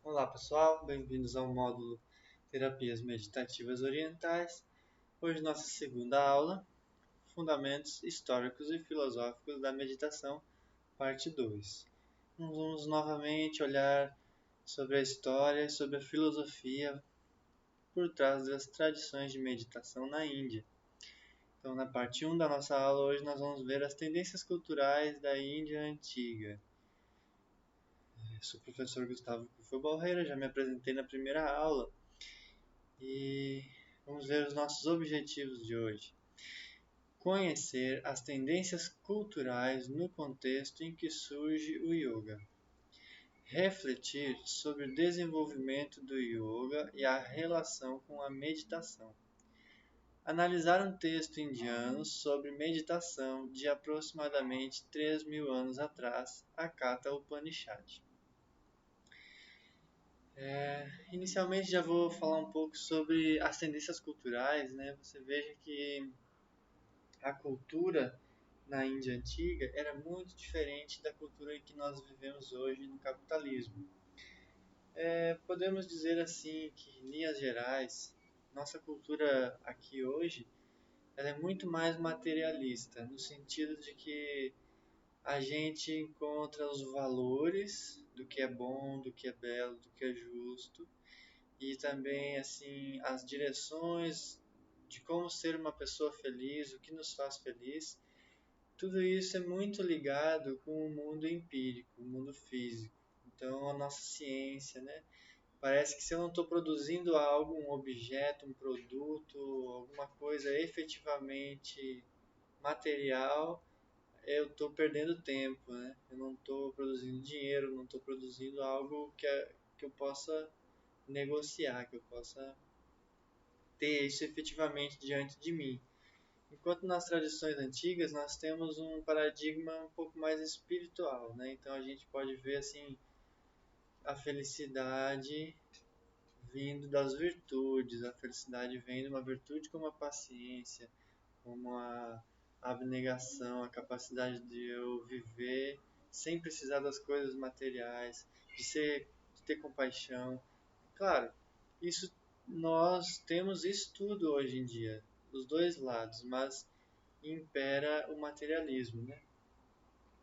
Olá pessoal, bem-vindos ao módulo Terapias Meditativas Orientais. Hoje nossa segunda aula, Fundamentos Históricos e Filosóficos da Meditação, parte 2. Nós vamos novamente olhar sobre a história e sobre a filosofia por trás das tradições de meditação na Índia. Então, na parte 1 da nossa aula, hoje nós vamos ver as tendências culturais da Índia Antiga. Eu sou o professor Gustavo Barreira, já me apresentei na primeira aula e vamos ver os nossos objetivos de hoje. Conhecer as tendências culturais no contexto em que surge o yoga. Refletir sobre o desenvolvimento do yoga e a relação com a meditação. Analisar um texto indiano sobre meditação de aproximadamente 3.000 anos atrás, a Katha Upanishad. Inicialmente já vou falar um pouco sobre as tendências culturais, né? Você veja que a cultura na Índia antiga era muito diferente da cultura em que nós vivemos hoje no capitalismo. Podemos dizer assim que, em linhas gerais, nossa cultura aqui hoje ela é muito mais materialista, no sentido de que a gente encontra os valores do que é bom, do que é belo, do que é justo, e também assim as direções de como ser uma pessoa feliz, o que nos faz feliz. Tudo isso é muito ligado com o mundo empírico, o mundo físico. Então, a nossa ciência, né? Parece que se eu não estou produzindo algo, um objeto, um produto, alguma coisa efetivamente material, eu estou perdendo tempo, né? Eu não estou produzindo dinheiro, não estou produzindo algo que eu possa negociar, que eu possa ter isso efetivamente diante de mim. Enquanto nas tradições antigas nós temos um paradigma um pouco mais espiritual, né? Então a gente pode ver assim a felicidade vindo das virtudes, a felicidade vem de uma virtude como a paciência, como a abnegação, a capacidade de eu viver sem precisar das coisas materiais, de ter compaixão. Claro, isso nós temos isso tudo hoje em dia, dos dois lados, mas impera o materialismo, né?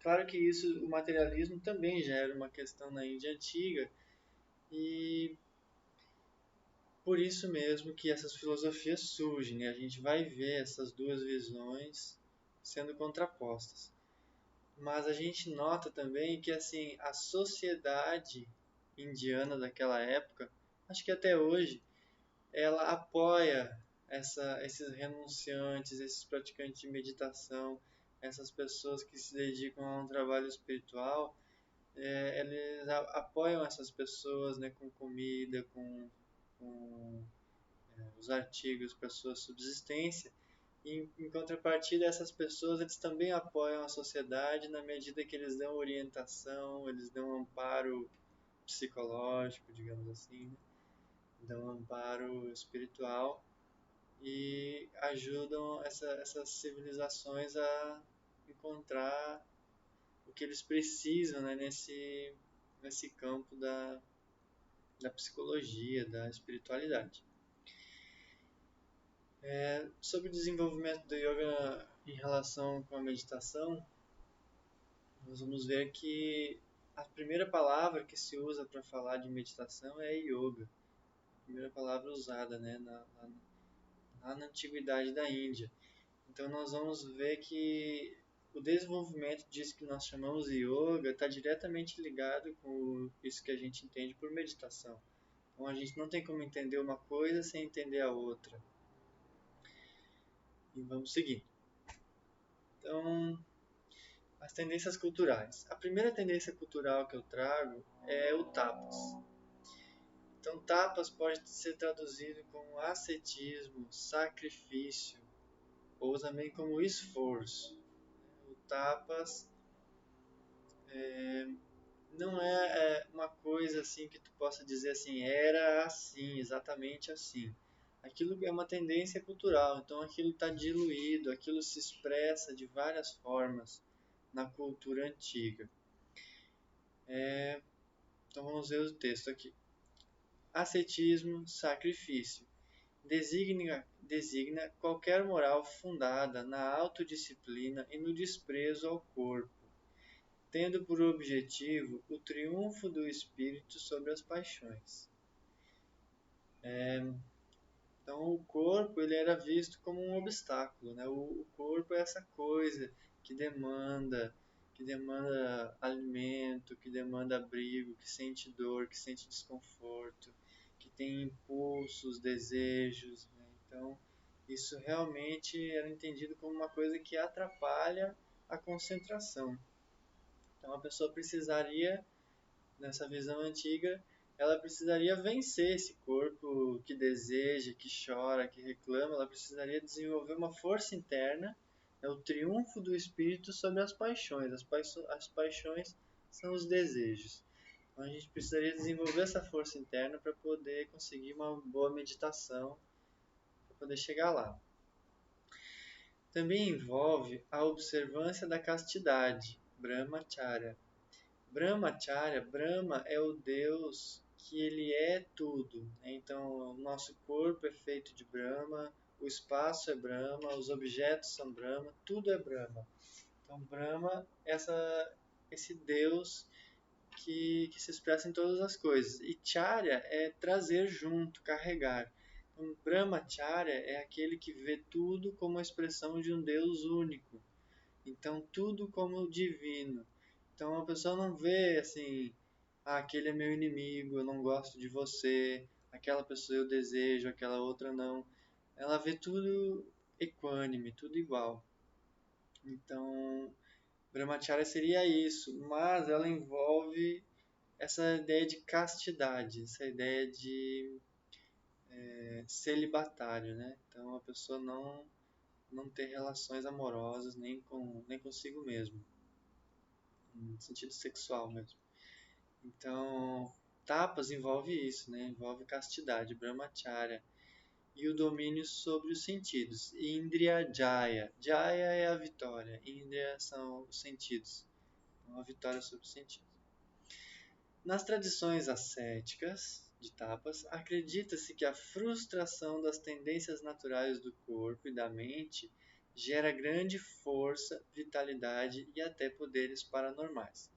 Claro que isso, o materialismo também já era uma questão na Índia antiga e por isso mesmo que essas filosofias surgem, né? A gente vai ver essas duas visões sendo contrapostas. Mas a gente nota também que assim, a sociedade indiana daquela época, acho que até hoje, ela apoia esses renunciantes, esses praticantes de meditação, essas pessoas que se dedicam a um trabalho espiritual, eles apoiam essas pessoas, né, com comida, com os artigos para sua subsistência. E, em contrapartida, essas pessoas eles também apoiam a sociedade na medida que eles dão orientação, eles dão amparo psicológico, digamos assim, né? Dão amparo espiritual e ajudam essas civilizações a encontrar o que eles precisam, né, nesse campo da psicologia, da espiritualidade. Sobre o desenvolvimento do yoga em relação com a meditação, nós vamos ver que a primeira palavra que se usa para falar de meditação é yoga. A primeira palavra usada, né, lá na antiguidade da Índia. Então nós vamos ver que o desenvolvimento disso que nós chamamos de yoga está diretamente ligado com isso que a gente entende por meditação. Então a gente não tem como entender uma coisa sem entender a outra. E vamos seguir. Então, as tendências culturais. A primeira tendência cultural que eu trago é o tapas. Então, tapas pode ser traduzido como ascetismo, sacrifício, ou também como esforço. O tapas não é uma coisa assim que tu possa dizer assim, era assim, exatamente assim. Aquilo é uma tendência cultural, então aquilo está diluído, aquilo se expressa de várias formas na cultura antiga. Então vamos ver o texto aqui. ascetismo, sacrifício. Designa qualquer moral fundada na autodisciplina e no desprezo ao corpo, tendo por objetivo o triunfo do espírito sobre as paixões. Então, o corpo ele era visto como um obstáculo, né? O corpo é essa coisa que demanda alimento, que demanda abrigo, que sente dor, que sente desconforto, que tem impulsos, desejos, né? Então, isso realmente era entendido como uma coisa que atrapalha a concentração. Então, a pessoa precisaria, nessa visão antiga, ela precisaria vencer esse corpo que deseja, que chora, que reclama. Ela precisaria desenvolver uma força interna, é o triunfo do espírito sobre as paixões. As paixões são os desejos. Então a gente precisaria desenvolver essa força interna para poder conseguir uma boa meditação, para poder chegar lá. Também envolve a observância da castidade, Brahmacharya. Brahma é o Deus que ele é tudo, né? Então, o nosso corpo é feito de Brahma, o espaço é Brahma, os objetos são Brahma, tudo é Brahma. Então, Brahma é esse Deus que se expressa em todas as coisas. E Charya é trazer junto, carregar. Então, Brahmacharya é aquele que vê tudo como a expressão de um Deus único. Então, tudo como divino. Então, a pessoa não vê assim, aquele é meu inimigo, eu não gosto de você, aquela pessoa eu desejo, aquela outra não. Ela vê tudo equânime, tudo igual. Então, Brahmacharya seria isso, mas ela envolve essa ideia de castidade, essa ideia de celibatário, né? Então, a pessoa não ter relações amorosas nem consigo mesmo, no sentido sexual mesmo. Então, tapas envolve isso, né? Envolve castidade, brahmacharya, e o domínio sobre os sentidos. Indriya Jaya. Jaya é a vitória, Indriya são os sentidos. Então, a vitória sobre os sentidos. Nas tradições ascéticas de tapas, acredita-se que a frustração das tendências naturais do corpo e da mente gera grande força, vitalidade e até poderes paranormais.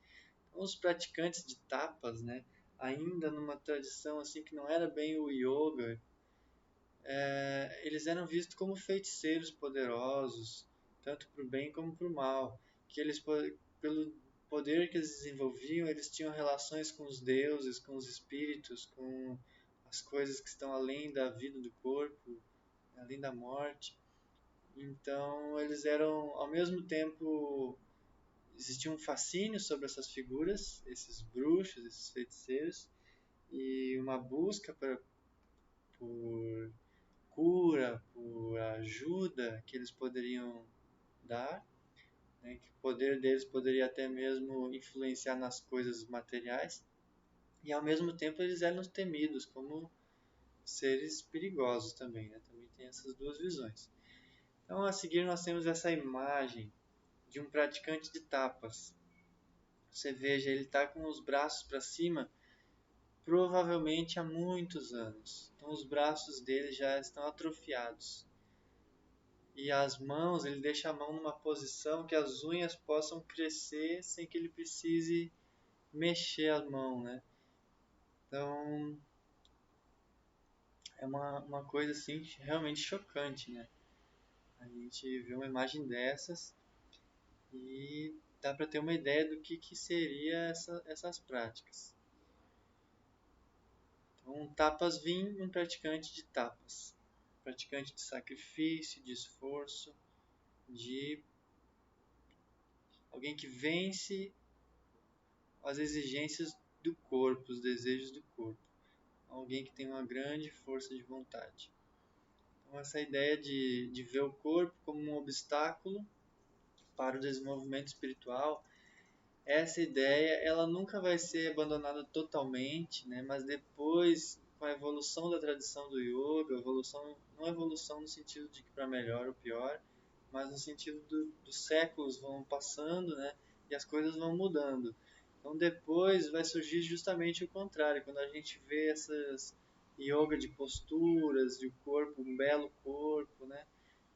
Os praticantes de tapas, né, ainda numa tradição assim que não era bem o yoga, eles eram vistos como feiticeiros poderosos, tanto para o bem como para o mal, que eles pelo poder que eles desenvolviam, eles tinham relações com os deuses, com os espíritos, com as coisas que estão além da vida do corpo, além da morte. Então, eles eram ao mesmo tempo existia um fascínio sobre essas figuras, esses bruxos, esses feiticeiros, e uma busca por cura, por ajuda que eles poderiam dar, né? Que o poder deles poderia até mesmo influenciar nas coisas materiais, e ao mesmo tempo eles eram temidos como seres perigosos também, né? Também tem essas duas visões. Então, a seguir nós temos essa imagem de um praticante de tapas. Você veja, ele está com os braços para cima, provavelmente há muitos anos. Então os braços dele já estão atrofiados. E as mãos, ele deixa a mão numa posição que as unhas possam crescer sem que ele precise mexer a mão, né? Então é uma coisa assim realmente chocante, né? A gente vê uma imagem dessas e dá para ter uma ideia do que seria essas práticas. Então, tapas vim, um praticante de tapas. Praticante de sacrifício, de esforço, de alguém que vence as exigências do corpo, os desejos do corpo. Alguém que tem uma grande força de vontade. Então, essa ideia de ver o corpo como um obstáculo para o desenvolvimento espiritual, essa ideia ela nunca vai ser abandonada totalmente, né? Mas depois, com a evolução da tradição do yoga, não evolução no sentido de que para melhor ou pior, mas no sentido dos séculos vão passando, né? E as coisas vão mudando. Então depois vai surgir justamente o contrário, quando a gente vê yoga de posturas, de corpo, um belo corpo, né?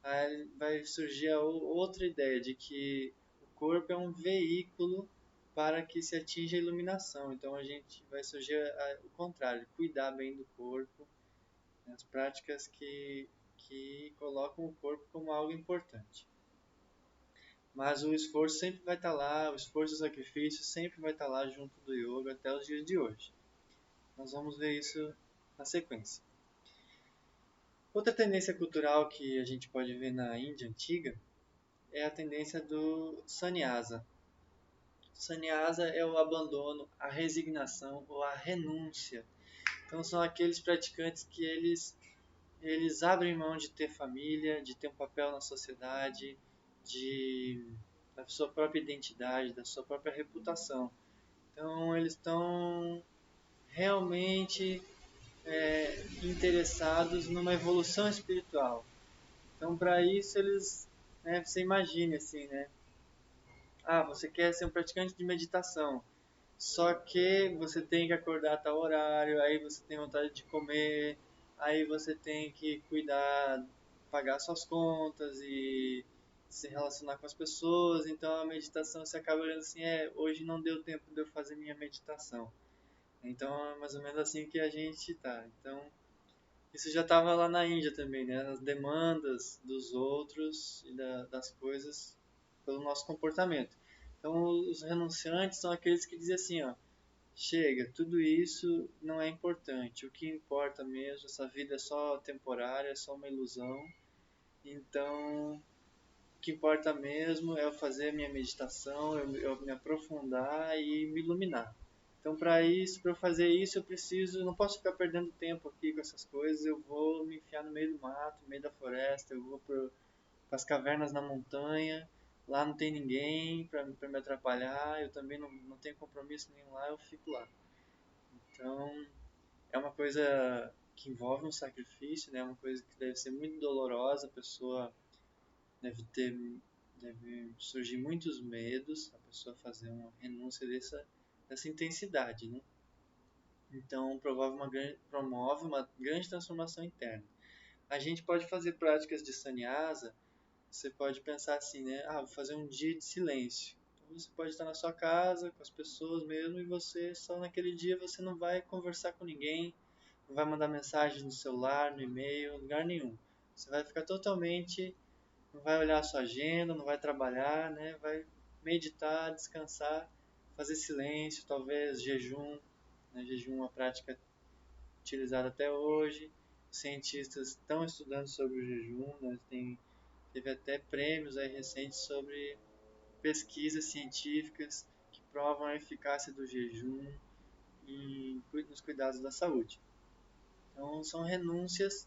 Aí vai surgir a outra ideia de que o corpo é um veículo para que se atinja a iluminação. Então a gente vai surgir o contrário, cuidar bem do corpo, né? As práticas que colocam o corpo como algo importante. Mas o esforço sempre vai estar lá, o esforço e o sacrifício sempre vai estar lá junto do yoga até os dias de hoje. Nós vamos ver isso na sequência. Outra tendência cultural que a gente pode ver na Índia antiga é a tendência do sannyasa. Sannyasa é o abandono, a resignação ou a renúncia. Então são aqueles praticantes que eles abrem mão de ter família, de ter um papel na sociedade, da sua própria identidade, da sua própria reputação. Então eles estão realmente interessados numa evolução espiritual. Então para isso eles, né, você imagine assim, né? Ah, você quer ser um praticante de meditação, só que você tem que acordar a tal horário, aí você tem vontade de comer, aí você tem que cuidar, pagar suas contas e se relacionar com as pessoas. Então a meditação você acaba olhando assim, hoje não deu tempo de eu fazer minha meditação. Então é mais ou menos assim que a gente tá. Então isso já estava lá na Índia também, né? As demandas dos outros e das coisas pelo nosso comportamento. Então os renunciantes são aqueles que dizem assim, ó, chega, tudo isso não é importante. O que importa mesmo, essa vida é só temporária, é só uma ilusão. Então, o que importa mesmo é eu fazer a minha meditação, eu me aprofundar e me iluminar. Então, para isso, para eu fazer isso, eu preciso, não posso ficar perdendo tempo aqui com essas coisas. Eu vou me enfiar no meio do mato, no meio da floresta, eu vou para as cavernas na montanha. Lá não tem ninguém para me atrapalhar. Eu também não tenho compromisso nenhum lá, eu fico lá. Então, é uma coisa que envolve um sacrifício, né? É uma coisa que deve ser muito dolorosa. A pessoa deve ter, deve surgir muitos medos. A pessoa fazer uma renúncia dessa intensidade, né? Então, promove uma grande transformação interna. A gente pode fazer práticas de sannyasa. Você pode pensar assim, né? Ah, vou fazer um dia de silêncio. Então, você pode estar na sua casa, com as pessoas mesmo, e você só naquele dia você não vai conversar com ninguém, não vai mandar mensagem no celular, no e-mail, em lugar nenhum. Você vai ficar totalmente, não vai olhar a sua agenda, não vai trabalhar, né? Vai meditar, descansar, fazer silêncio, talvez jejum, né? Jejum é uma prática utilizada até hoje. Os cientistas estão estudando sobre o jejum, né? Teve até prêmios aí recentes sobre pesquisas científicas que provam a eficácia do jejum nos cuidados da saúde. Então, são renúncias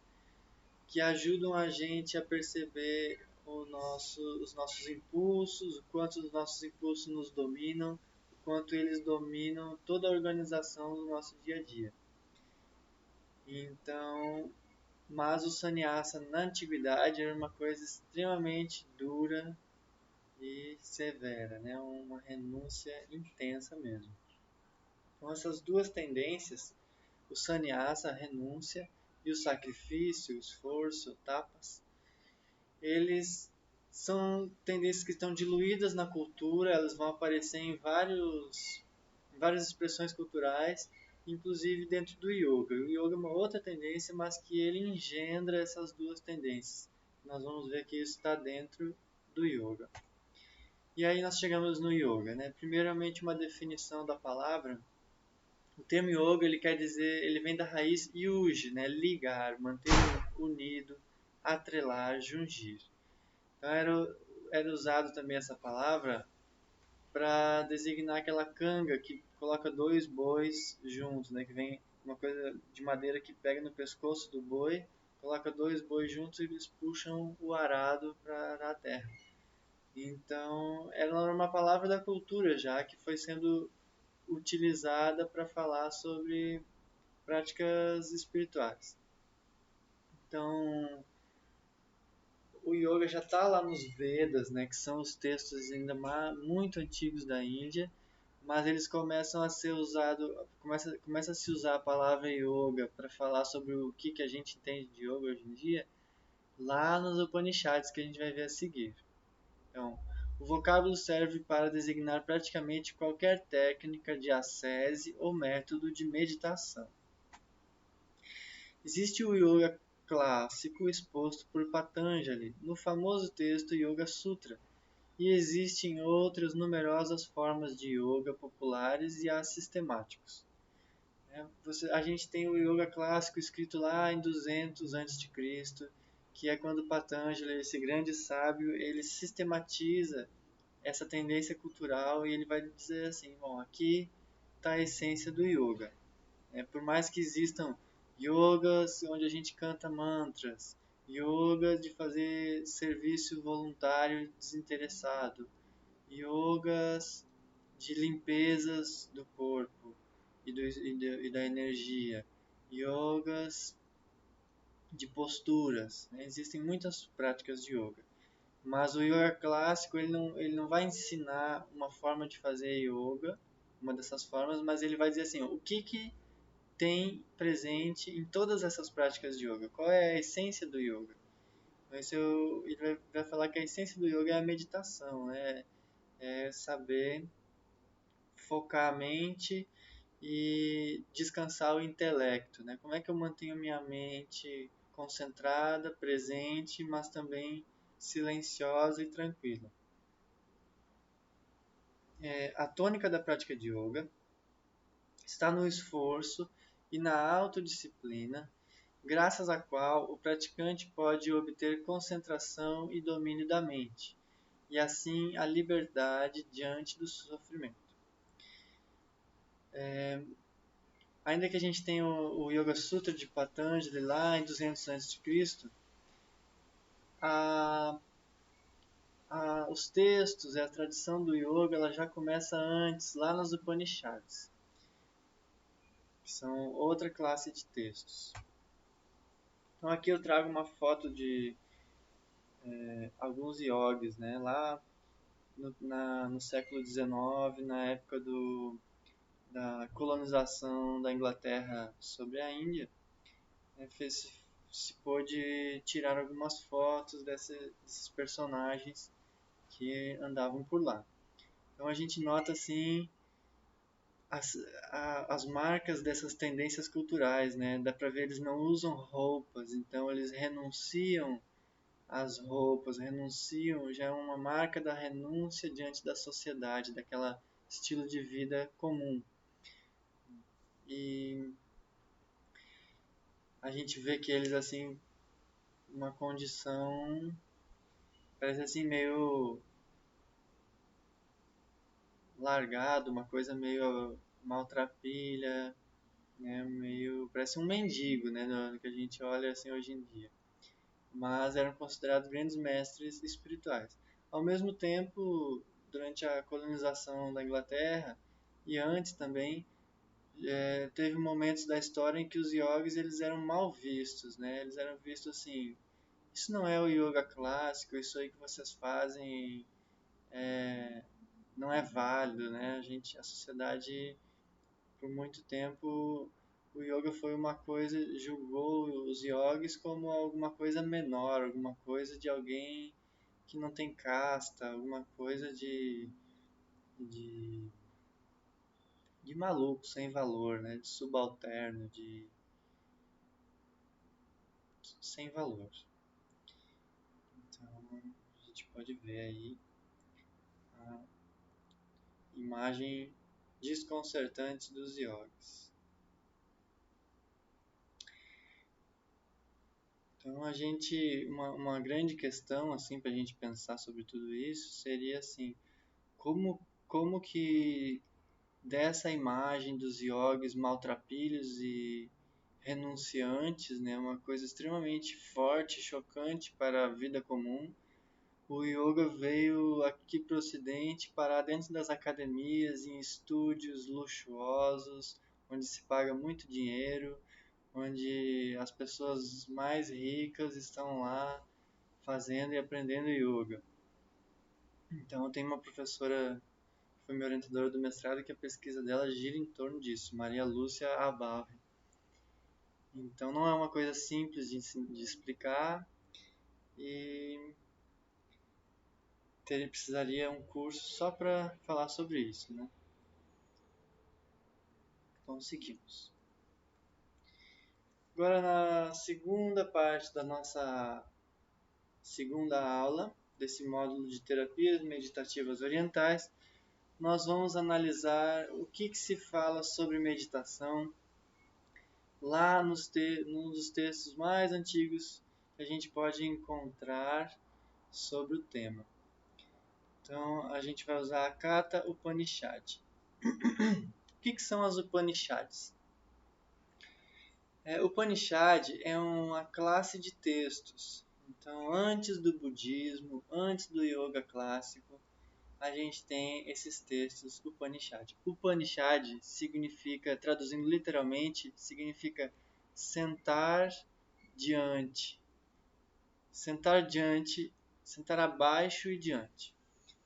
que ajudam a gente a perceber os nossos impulsos, o quanto os nossos impulsos nos dominam, o quanto eles dominam toda a organização do nosso dia a dia. Então, mas o sannyasa na antiguidade era uma coisa extremamente dura e severa, né? Uma renúncia intensa mesmo. Então, essas duas tendências, o sannyasa, a renúncia, e o sacrifício, o esforço, tapas, eles são tendências que estão diluídas na cultura, elas vão aparecer em várias expressões culturais, inclusive dentro do yoga. O yoga é uma outra tendência, mas que ele engendra essas duas tendências. Nós vamos ver que isso está dentro do yoga. E aí nós chegamos no yoga, né? Primeiramente uma definição da palavra. O termo yoga, ele quer dizer, ele vem da raiz yuj, né? Ligar, manter unido, atrelar, jungir. Então era usado também essa palavra para designar aquela canga que coloca dois bois juntos, né? Que vem uma coisa de madeira que pega no pescoço do boi, coloca dois bois juntos e eles puxam o arado para a terra. Então, era uma palavra da cultura já, que foi sendo utilizada para falar sobre práticas espirituais. Então, o yoga já está lá nos Vedas, né, que são os textos ainda muito antigos da Índia, mas eles começam a ser usado, começa a se usar a palavra yoga para falar sobre o que a gente entende de yoga hoje em dia, lá nos Upanishads que a gente vai ver a seguir. Então, o vocábulo serve para designar praticamente qualquer técnica de ascese ou método de meditação. Existe o yoga clássico exposto por Patanjali no famoso texto Yoga Sutra, e existem outras numerosas formas de yoga populares e assistemáticos. A gente tem o yoga clássico escrito lá em 200 a.C., que é quando Patanjali, esse grande sábio, ele sistematiza essa tendência cultural e ele vai dizer assim, bom, aqui está a essência do yoga. Por mais que existam yogas onde a gente canta mantras, yoga de fazer serviço voluntário desinteressado, yogas de limpezas do corpo e da energia, yogas de posturas, né? Existem muitas práticas de yoga. Mas o yoga clássico, ele não vai ensinar uma forma de fazer yoga, uma dessas formas, mas ele vai dizer assim, o que tem presente em todas essas práticas de yoga? Qual é a essência do yoga? Ele vai falar que a essência do yoga é a meditação, né? É saber focar a mente e descansar o intelecto, né? Como é que eu mantenho minha mente concentrada, presente, mas também silenciosa e tranquila? A tônica da prática de yoga está no esforço e na autodisciplina, graças à qual o praticante pode obter concentração e domínio da mente, e assim a liberdade diante do sofrimento. Ainda que a gente tenha o Yoga Sutra de Patanjali lá em 200 a.C., a, os textos e a tradição do yoga ela já começa antes, lá nas Upanishads, que são outra classe de textos. Então aqui eu trago uma foto de alguns yogis, né? Lá no século XIX, na época da colonização da Inglaterra sobre a Índia, né? Se pôde tirar algumas fotos desses personagens que andavam por lá. Então a gente nota assim as, as marcas dessas tendências culturais, né? Dá para ver eles não usam roupas, então eles renunciam às roupas, renunciam, já é uma marca da renúncia diante da sociedade, daquela estilo de vida comum. E a gente vê que eles assim uma condição parece assim meio largado, uma coisa meio maltrapilha, né? Meio parece um mendigo, né? No que a gente olha assim hoje em dia. Mas eram considerados grandes mestres espirituais. Ao mesmo tempo, durante a colonização da Inglaterra e antes também, teve momentos da história em que os yogis eles eram mal vistos, né? Eles eram vistos assim, isso não é o yoga clássico, isso aí que vocês fazem não é válido, né? A sociedade por muito tempo o yoga foi uma coisa, julgou os yogis como alguma coisa menor, alguma coisa de alguém que não tem casta, alguma coisa de, de maluco, sem valor, né? De subalterno, sem valor. Então a gente pode ver aí a imagem desconcertante dos yogis. Então uma grande questão assim para a gente pensar sobre tudo isso seria assim, como que dessa imagem dos yogis maltrapilhos e renunciantes, né, uma coisa extremamente forte, chocante para a vida comum, o yoga veio aqui para o Ocidente, parar dentro das academias, em estúdios luxuosos, onde se paga muito dinheiro, onde as pessoas mais ricas estão lá fazendo e aprendendo yoga. Então, tem uma professora foi minha orientadora do mestrado, que a pesquisa dela gira em torno disso, Maria Lúcia Abave. Então não é uma coisa simples de explicar e precisaria um curso só para falar sobre isso, né? Conseguimos. Agora na segunda parte da nossa segunda aula desse módulo de terapias meditativas orientais, nós vamos analisar o que se fala sobre meditação lá num dos textos mais antigos que a gente pode encontrar sobre o tema. Então, a gente vai usar a Katha Upanishad. O que são as Upanishads? Upanishad é uma classe de textos. Então, antes do budismo, antes do yoga clássico, a gente tem esses textos Upanishad. Upanishad significa, traduzindo literalmente, significa sentar diante. Sentar diante, sentar abaixo e diante.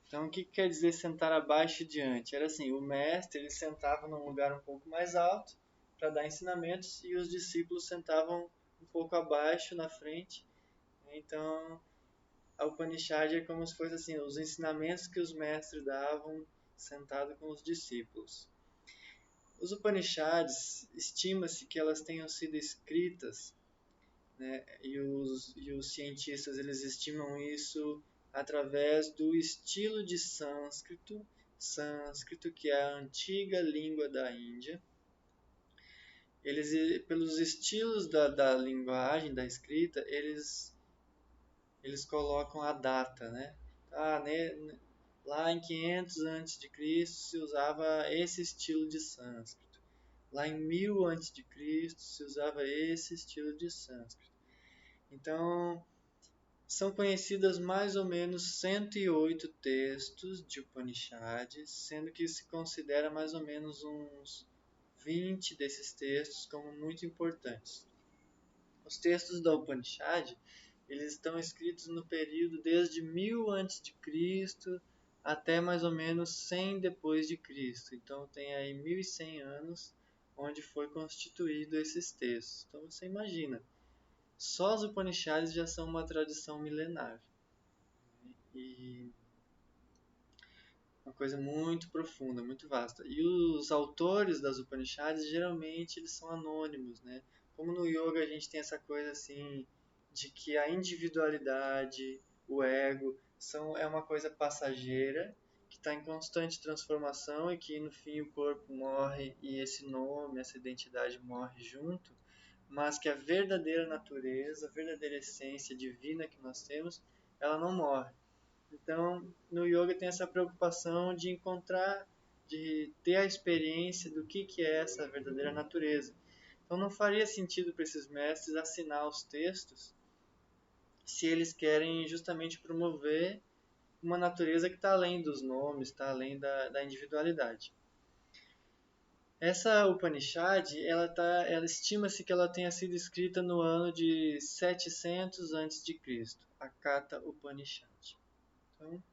Então, o que quer dizer sentar abaixo e diante? Era assim, o mestre ele sentava num lugar um pouco mais alto para dar ensinamentos e os discípulos sentavam um pouco abaixo na frente. Então, a Upanishad é como se fosse assim, os ensinamentos que os mestres davam sentado com os discípulos. Os Upanishads, estima-se que elas tenham sido escritas, né, e os cientistas eles estimam isso através do estilo de sânscrito, que é a antiga língua da Índia. Eles, pelos estilos da linguagem, da escrita, eles colocam a data, né? Lá em 500 a.C. se usava esse estilo de sânscrito. Lá em 1000 a.C. se usava esse estilo de sânscrito. Então, são conhecidas mais ou menos 108 textos de Upanishads, sendo que se considera mais ou menos uns 20 desses textos como muito importantes. Os textos da Upanishad, eles estão escritos no período desde 1000 a.C. até mais ou menos 100 depois de Cristo. Então tem aí 1100 anos onde foi constituído esses textos. Então você imagina, só os Upanishads já são uma tradição milenar. E uma coisa muito profunda, muito vasta. E os autores das Upanishads, geralmente, eles são anônimos, né? Como no yoga a gente tem essa coisa assim, de que a individualidade, o ego, é uma coisa passageira, que está em constante transformação e que no fim o corpo morre e esse nome, essa identidade morre junto, mas que a verdadeira natureza, a verdadeira essência divina que nós temos, ela não morre. Então, no yoga tem essa preocupação de encontrar, de ter a experiência do que é essa verdadeira natureza. Então, não faria sentido para esses mestres assinar os textos se eles querem justamente promover uma natureza que está além dos nomes, está além da individualidade. Essa Upanishad, ela estima-se que ela tenha sido escrita no ano de 700 a.C., a Katha Upanishad. Então,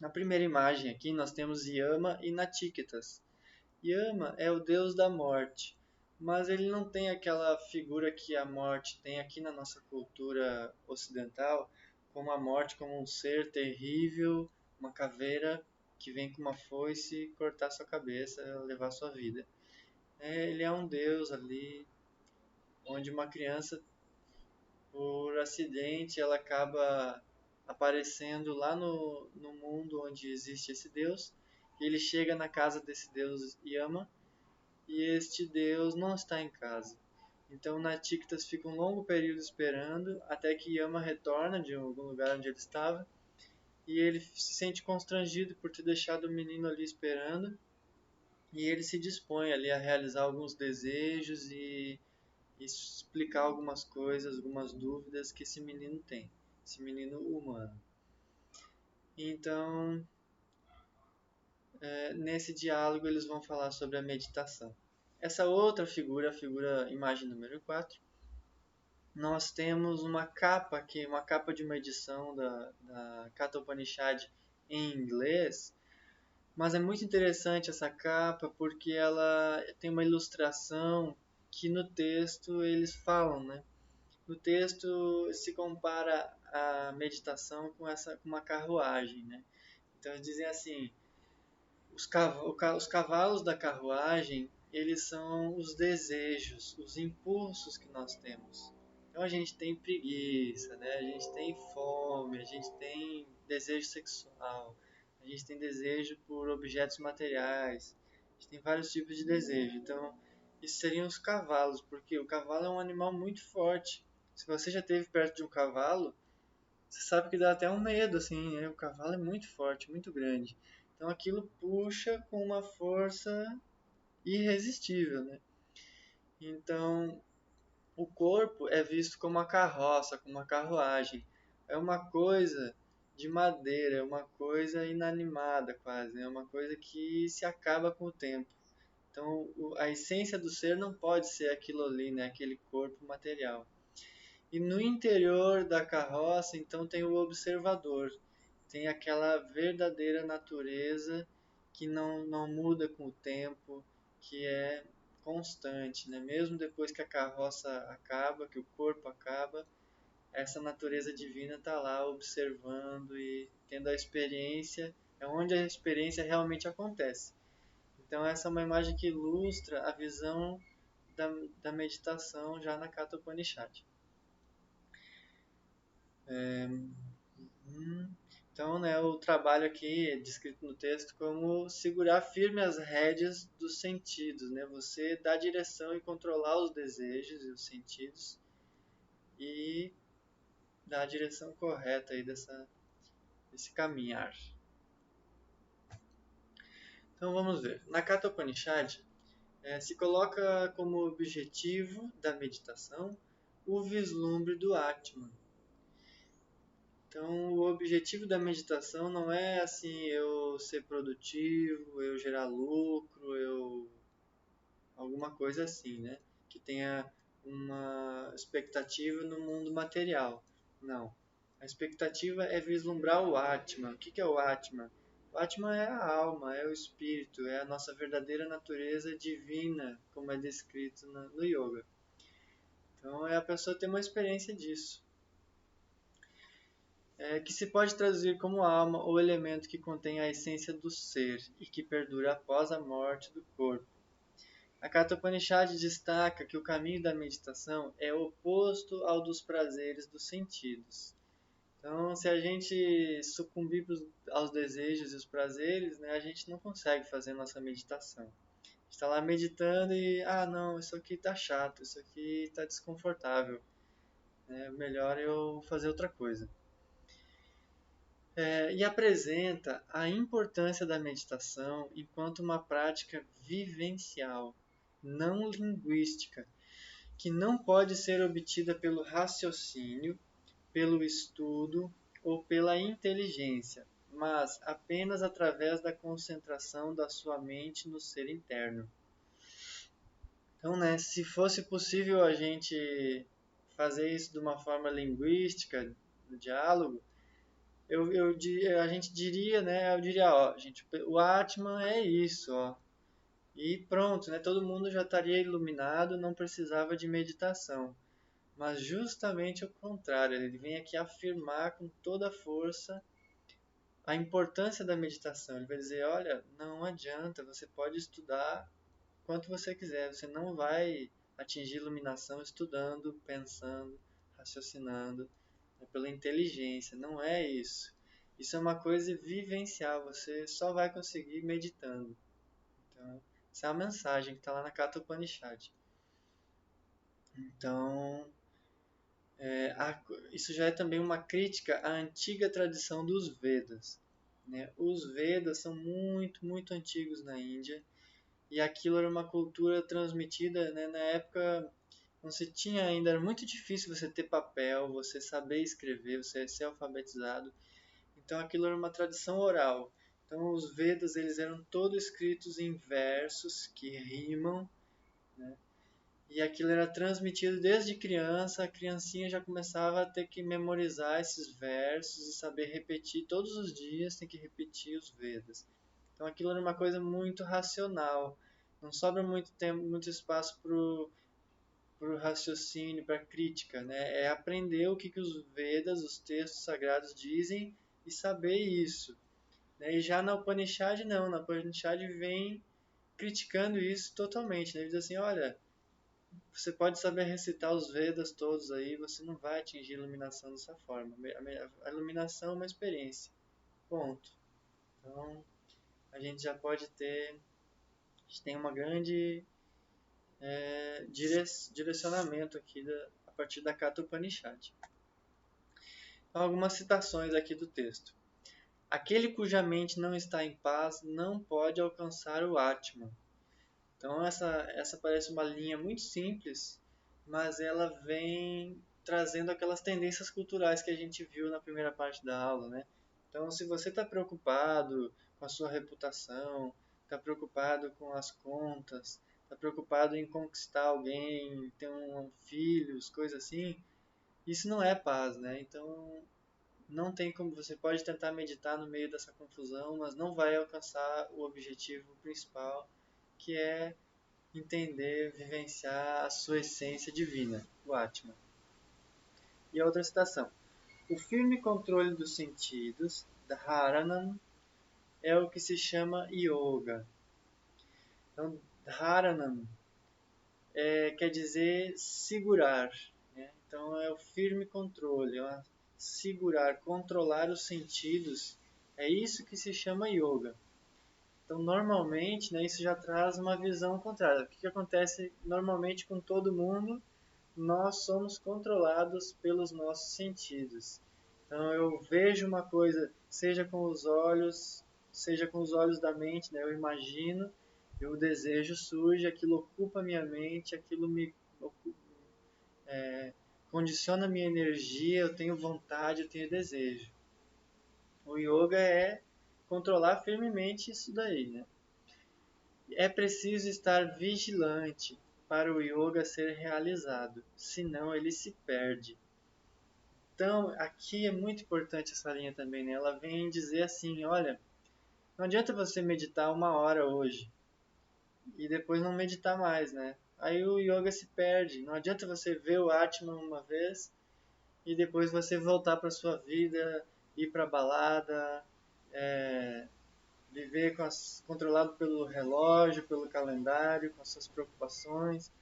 na primeira imagem aqui nós temos Yama e Nachiketas. Yama é o deus da morte, mas ele não tem aquela figura que a morte tem aqui na nossa cultura ocidental, como a morte como um ser terrível, uma caveira que vem com uma foice cortar sua cabeça, levar sua vida. Ele é um deus ali, onde uma criança, por acidente, ela acaba aparecendo lá no mundo onde existe esse deus. Ele chega na casa desse deus Yama e este deus não está em casa. Então Nachiketas fica um longo período esperando até que Yama retorna de algum lugar onde ele estava e ele se sente constrangido por ter deixado o menino ali esperando e ele se dispõe ali a realizar alguns desejos e explicar algumas coisas, algumas dúvidas que esse menino tem, esse menino humano. Então, nesse diálogo eles vão falar sobre a meditação. Essa outra figura, a figura imagem número 4, nós temos uma capa aqui, uma capa de uma edição da Katha Upanishad em inglês, Mas é muito interessante essa capa porque ela tem uma ilustração que no texto eles falam, né? No texto se compara a meditação com uma carruagem, né? Então eles dizem assim, os cavalos da carruagem, eles são os desejos, os impulsos que nós temos. Então a gente tem preguiça, né? A gente tem fome, a gente tem desejo sexual, a gente tem desejo por objetos materiais, a gente tem vários tipos de desejo. Então, isso seriam os cavalos, porque o cavalo é um animal muito forte. Se você já esteve perto de um cavalo, você sabe que dá até um medo, assim, né? O cavalo é muito forte, muito grande. Então aquilo puxa com uma força irresistível, né? Então o corpo é visto como uma carroça, como uma carruagem. É uma coisa de madeira, é uma coisa inanimada quase, né? É uma coisa que se acaba com o tempo. Então a essência do ser não pode ser aquilo ali, né? Aquele corpo material. E no interior da carroça, então, tem o observador. Tem aquela verdadeira natureza que não muda com o tempo, que é constante, né? Mesmo depois que a carroça acaba, que o corpo acaba, essa natureza divina está lá observando e tendo a experiência, é onde a experiência realmente acontece. Então essa é uma imagem que ilustra a visão da, da meditação já na Katha Upanishad. Então, né, o trabalho aqui é descrito no texto como segurar firme as rédeas dos sentidos, né? Você dar direção e controlar os desejos e os sentidos e dar a direção correta aí desse caminhar. Então vamos ver. Na Katha Upanishad se coloca como objetivo da meditação o vislumbre do Atman. Então, o objetivo da meditação não é assim eu ser produtivo, eu gerar lucro, eu alguma coisa assim, né? Que tenha uma expectativa no mundo material. Não. A expectativa é vislumbrar o Atman. O que é o Atman? O Atman é a alma, é o espírito, é a nossa verdadeira natureza divina, como é descrito no yoga. Então, é a pessoa ter uma experiência disso. Que se pode traduzir como alma ou elemento que contém a essência do ser e que perdura após a morte do corpo. A Katha Upanishad destaca que o caminho da meditação é oposto ao dos prazeres dos sentidos. Então, se a gente sucumbir aos desejos e os prazeres, né, a gente não consegue fazer nossa meditação. A gente está lá meditando e, não, isso aqui está chato, isso aqui está desconfortável. É melhor eu fazer outra coisa. E apresenta a importância da meditação enquanto uma prática vivencial, não linguística, que não pode ser obtida pelo raciocínio, pelo estudo ou pela inteligência, mas apenas através da concentração da sua mente no ser interno. Então, né, se fosse possível a gente fazer isso de uma forma linguística, no diálogo, a gente diria, né? Eu diria, ó, gente, o Atman é isso, ó. E pronto, né? Todo mundo já estaria iluminado, não precisava de meditação. Mas justamente o contrário, ele vem aqui afirmar com toda a força a importância da meditação. Ele vai dizer, olha, não adianta, você pode estudar quanto você quiser, você não vai atingir iluminação estudando, pensando, raciocinando, pela inteligência, não é isso. Isso é uma coisa vivencial, você só vai conseguir meditando. Então, essa é a mensagem que está lá na Katha Upanishad. Então, isso já é também uma crítica à antiga tradição dos Vedas. Né? Os Vedas são muito, muito antigos na Índia e aquilo era uma cultura transmitida, né, na época não se tinha ainda, era muito difícil você ter papel, você saber escrever, você ser alfabetizado. Então aquilo era uma tradição oral. Então os Vedas eles eram todos escritos em versos que rimam, né? E aquilo era transmitido desde criança, a criancinha já começava a ter que memorizar esses versos e saber repetir todos os dias, tem que repetir os Vedas. Então aquilo era uma coisa muito racional. Não sobra muito tempo, muito espaço para o raciocínio, para a crítica, né? É aprender o que os Vedas, os textos sagrados dizem e saber isso. Né? E já na Upanishad não, na Upanishad vem criticando isso totalmente. Né? Ele diz assim, olha, você pode saber recitar os Vedas todos aí, você não vai atingir a iluminação dessa forma. A iluminação é uma experiência. Ponto. Então, a gente já pode ter, a gente tem uma grande direcionamento aqui a partir da Katha Upanishad. Então, algumas citações aqui do texto. Aquele cuja mente não está em paz não pode alcançar o Atman. Então essa parece uma linha muito simples, mas ela vem trazendo aquelas tendências culturais que a gente viu na primeira parte da aula, né? Então se você está preocupado com a sua reputação, está preocupado com as contas, está preocupado em conquistar alguém, ter filhos, coisas assim, isso não é paz, né? Então não tem como, você pode tentar meditar no meio dessa confusão, mas não vai alcançar o objetivo principal, que é entender, vivenciar a sua essência divina, o Atman. E a outra citação. O firme controle dos sentidos, Dharanam, é o que se chama Yoga. Então, Dharanam quer dizer segurar. Né? Então, é o firme controle, segurar, controlar os sentidos. É isso que se chama Yoga. Então, normalmente, né, isso já traz uma visão contrária. O que acontece normalmente com todo mundo? Nós somos controlados pelos nossos sentidos. Então, eu vejo uma coisa, seja com os olhos, seja com os olhos da mente, né, eu imagino, o desejo surge, aquilo ocupa minha mente, aquilo me condiciona minha energia, eu tenho vontade, eu tenho desejo. O yoga é controlar firmemente isso daí, né? É preciso estar vigilante para o yoga ser realizado, senão ele se perde. Então, aqui é muito importante essa linha também, né? Ela vem dizer assim, olha, não adianta você meditar 1 hora hoje e depois não meditar mais, né? Aí o yoga se perde. Não adianta você ver o Atman uma vez e depois você voltar para sua vida, ir para balada, viver controlado pelo relógio, pelo calendário, com as suas preocupações.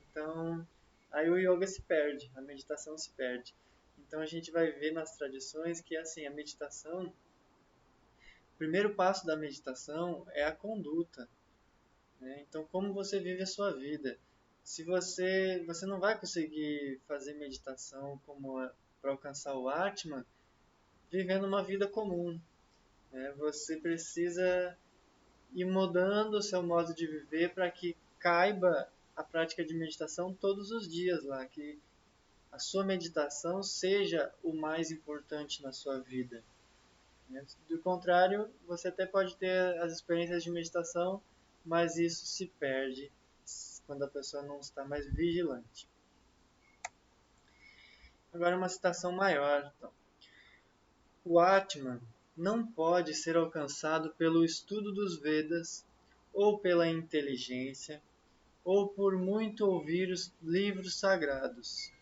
Então, aí o yoga se perde, a meditação se perde. Então a gente vai ver nas tradições que assim, a meditação, o primeiro passo da meditação é a conduta. Né? Então, como você vive a sua vida? Se você não vai conseguir fazer meditação como para alcançar o Atman vivendo uma vida comum. Né? Você precisa ir mudando o seu modo de viver para que caiba a prática de meditação todos os dias lá, que a sua meditação seja o mais importante na sua vida. Né? Do contrário, você até pode ter as experiências de meditação, mas isso se perde quando a pessoa não está mais vigilante. Agora uma citação maior. Então. O Atman não pode ser alcançado pelo estudo dos Vedas, ou pela inteligência, ou por muito ouvir os livros sagrados.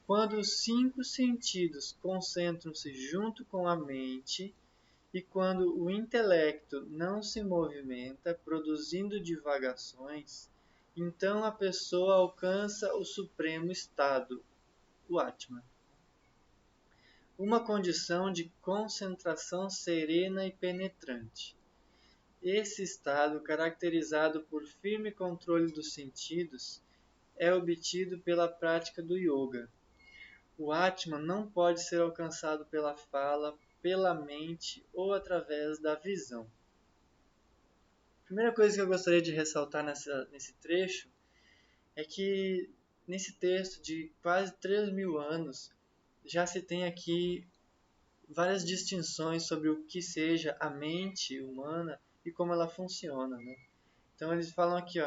Quando os 5 sentidos concentram-se junto com a mente e quando o intelecto não se movimenta, produzindo divagações, então a pessoa alcança o supremo estado, o Atman. Uma condição de concentração serena e penetrante. Esse estado, caracterizado por firme controle dos sentidos, é obtido pela prática do yoga. O Atman não pode ser alcançado pela fala, pela mente ou através da visão. A primeira coisa que eu gostaria de ressaltar nesse trecho é que nesse texto de quase 3.000 anos já se tem aqui várias distinções sobre o que seja a mente humana e como ela funciona. Né? Então eles falam aqui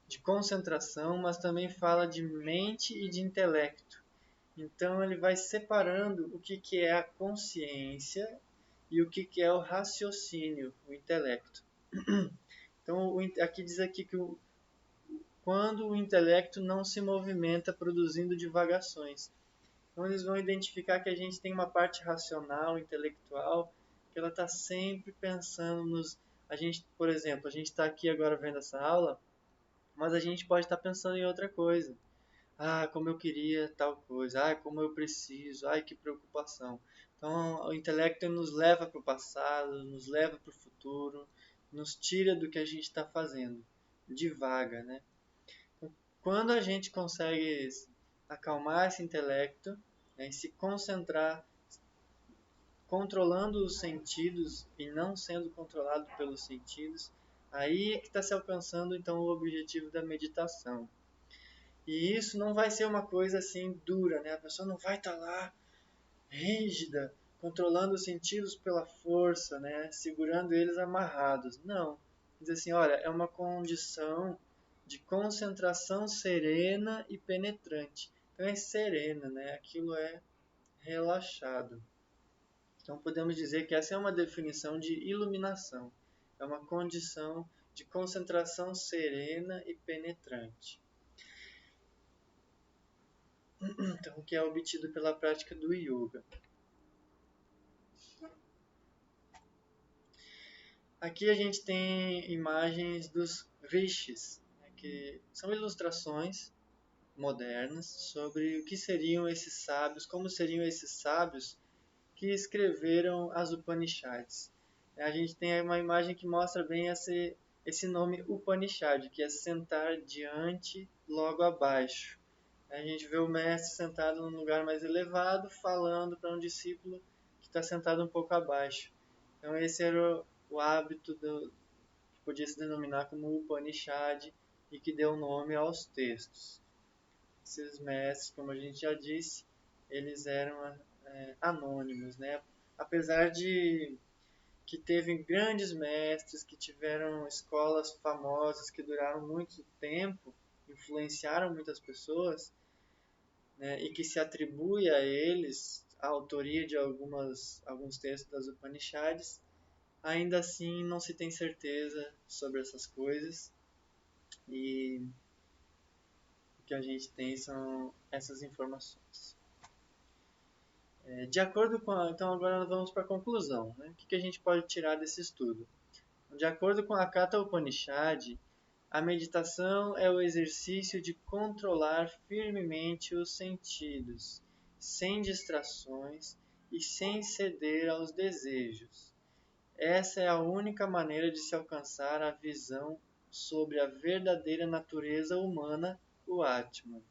de concentração, mas também fala de mente e de intelecto. Então ele vai separando o que é a consciência e o que é o raciocínio, o intelecto. Então, aqui diz aqui que quando o intelecto não se movimenta produzindo divagações. Então, eles vão identificar que a gente tem uma parte racional, intelectual, que ela está sempre pensando nos... A gente, por exemplo, a gente está aqui agora vendo essa aula, mas a gente pode estar pensando em outra coisa. Ah, como eu queria tal coisa. Ah, como eu preciso. Ai, que preocupação. Então, o intelecto nos leva para o passado, nos leva para o futuro, nos tira do que a gente está fazendo. Divaga, né? Quando a gente consegue acalmar esse intelecto, né, e se concentrar controlando os sentidos e não sendo controlado pelos sentidos, aí é que está se alcançando então o objetivo da meditação. E isso não vai ser uma coisa assim dura, né? A pessoa não vai estar lá rígida, controlando os sentidos pela força, né? Segurando eles amarrados. Não. Diz assim, olha, é uma condição de concentração serena e penetrante. Então é serena, né? Aquilo é relaxado. Então podemos dizer que essa é uma definição de iluminação. É uma condição de concentração serena e penetrante. Então, que é obtido pela prática do yoga. Aqui a gente tem imagens dos rishis, né, que são ilustrações modernas sobre o que seriam esses sábios, como seriam esses sábios que escreveram as Upanishads. A gente tem uma imagem que mostra bem esse nome Upanishad, que é sentar diante, logo abaixo. A gente vê o mestre sentado num lugar mais elevado, falando para um discípulo que está sentado um pouco abaixo. Então esse era o hábito que podia se denominar como Upanishad e que deu nome aos textos. Esses mestres, como a gente já disse, eles eram anônimos, né? Apesar de que teve grandes mestres que tiveram escolas famosas que duraram muito tempo, influenciaram muitas pessoas, né, e que se atribui a eles a autoria de alguns textos das Upanishads, ainda assim não se tem certeza sobre essas coisas e o que a gente tem são essas informações. De acordo com então agora nós vamos para a conclusão, né? O que a gente pode tirar desse estudo? De acordo com a Katha Upanishad, a meditação é o exercício de controlar firmemente os sentidos, sem distrações e sem ceder aos desejos. Essa é a única maneira de se alcançar a visão sobre a verdadeira natureza humana, o Atman.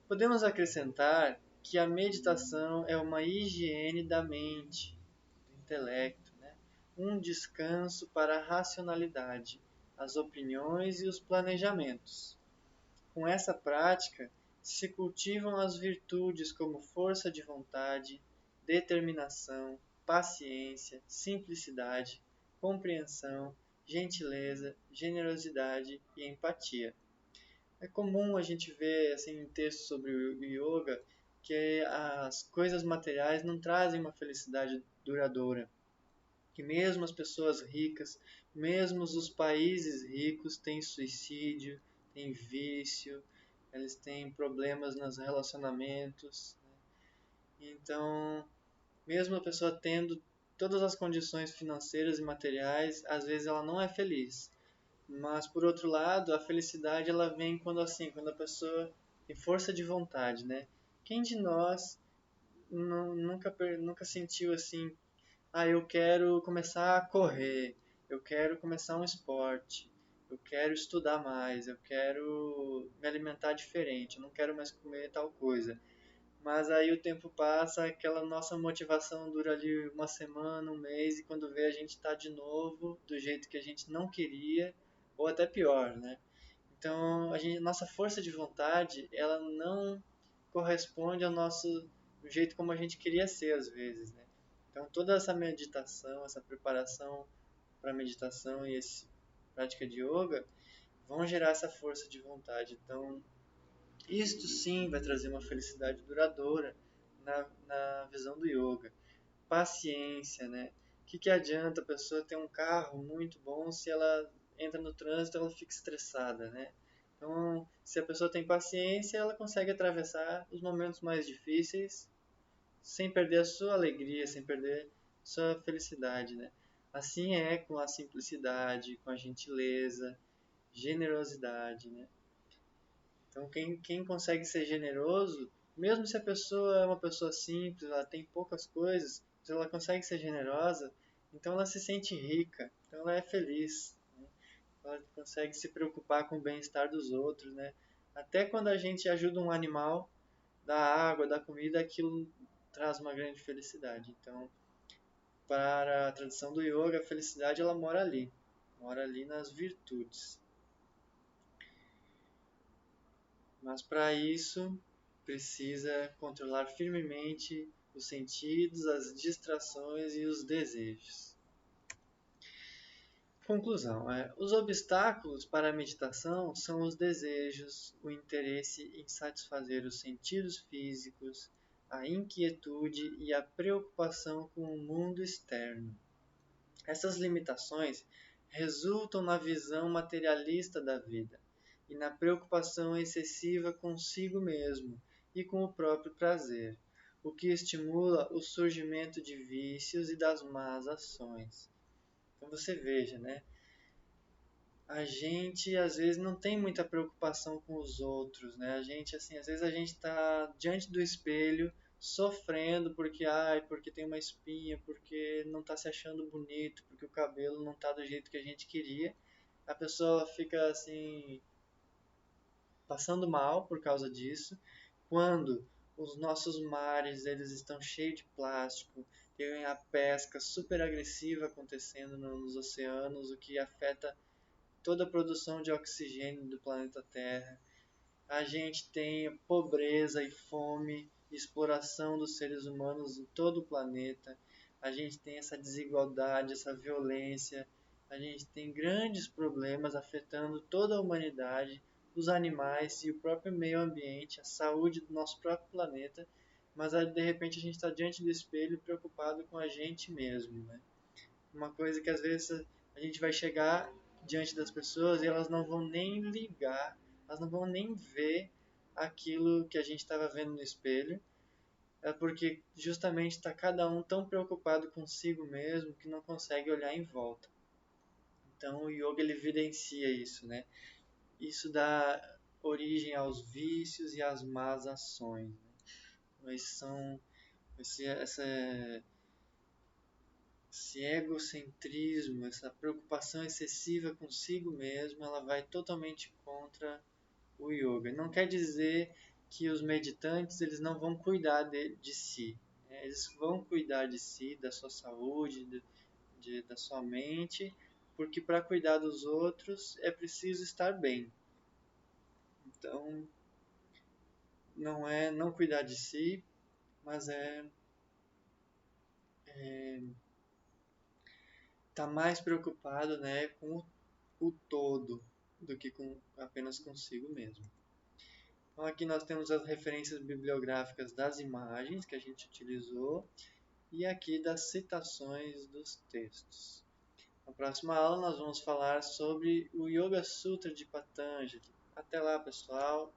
Podemos acrescentar que a meditação é uma higiene da mente, do intelecto, né? Um descanso para a racionalidade, as opiniões e os planejamentos. Com essa prática, se cultivam as virtudes como força de vontade, determinação, paciência, simplicidade, compreensão, gentileza, generosidade e empatia. É comum a gente ver assim, em textos sobre o yoga que as coisas materiais não trazem uma felicidade duradoura. Que mesmo as pessoas ricas, mesmo os países ricos têm suicídio, têm vício, eles têm problemas nos relacionamentos. Então, mesmo a pessoa tendo todas as condições financeiras e materiais, às vezes ela não é feliz. Mas por outro lado, a felicidade ela vem quando a pessoa tem força de vontade, né? Quem de nós nunca sentiu assim, ah, eu quero começar a correr, eu quero começar um esporte, eu quero estudar mais, eu quero me alimentar diferente, eu não quero mais comer tal coisa. Mas aí o tempo passa, aquela nossa motivação dura ali uma semana, um mês, e quando vê a gente está de novo do jeito que a gente não queria, ou até pior, né? Então, nossa força de vontade, ela não corresponde ao nosso do jeito como a gente queria ser às vezes, né? Então, toda essa meditação, essa preparação para a meditação e essa prática de yoga vão gerar essa força de vontade. Então, isto sim vai trazer uma felicidade duradoura na visão do yoga. Paciência, né? que adianta a pessoa ter um carro muito bom se ela entra no trânsito ela fica estressada, né? Então, se a pessoa tem paciência, ela consegue atravessar os momentos mais difíceis sem perder a sua alegria, sem perder sua felicidade, né? Assim é com a simplicidade, com a gentileza, generosidade, né? Então, quem consegue ser generoso, mesmo se a pessoa é uma pessoa simples, ela tem poucas coisas, se ela consegue ser generosa, então ela se sente rica, então ela é feliz, né? Ela consegue se preocupar com o bem-estar dos outros, né? Até quando a gente ajuda um animal, dá água, dá comida, aquilo traz uma grande felicidade. Então, para a tradição do yoga, a felicidade ela mora ali nas virtudes. Mas para isso, precisa controlar firmemente os sentidos, as distrações e os desejos. Conclusão: os obstáculos para a meditação são os desejos, o interesse em satisfazer os sentidos físicos, a inquietude e a preocupação com o mundo externo. Essas limitações resultam na visão materialista da vida e na preocupação excessiva consigo mesmo e com o próprio prazer, o que estimula o surgimento de vícios e das más ações. Então você veja, né? A gente às vezes não tem muita preocupação com os outros, né? A gente assim, às vezes a gente está diante do espelho sofrendo porque tem uma espinha, porque não está se achando bonito, porque o cabelo não está do jeito que a gente queria. A pessoa fica assim passando mal por causa disso, quando os nossos mares eles estão cheios de plástico, tem a pesca super agressiva acontecendo nos oceanos, o que afeta toda a produção de oxigênio do planeta Terra. A gente tem pobreza e fome, exploração dos seres humanos em todo o planeta. A gente tem essa desigualdade, essa violência. A gente tem grandes problemas afetando toda a humanidade, os animais e o próprio meio ambiente, a saúde do nosso próprio planeta. Mas de repente a gente está diante do espelho preocupado com a gente mesmo, né? Uma coisa que às vezes a gente vai chegar diante das pessoas e elas não vão nem ligar, elas não vão nem ver aquilo que a gente estava vendo no espelho, é porque justamente está cada um tão preocupado consigo mesmo que não consegue olhar em volta. Então o yoga ele evidencia isso, né? Isso dá origem aos vícios e às más ações, né? Mas são esse egocentrismo, essa preocupação excessiva consigo mesmo, ela vai totalmente contra o yoga. Não quer dizer que os meditantes eles não vão cuidar de si. Né? Eles vão cuidar de si, da sua saúde, da sua mente, porque para cuidar dos outros é preciso estar bem. Então, não é não cuidar de si, mas é tá mais preocupado, né, com o todo do que apenas consigo mesmo. Então aqui nós temos as referências bibliográficas das imagens que a gente utilizou e aqui das citações dos textos. Na próxima aula nós vamos falar sobre o Yoga Sutra de Patanjali. Até lá, pessoal!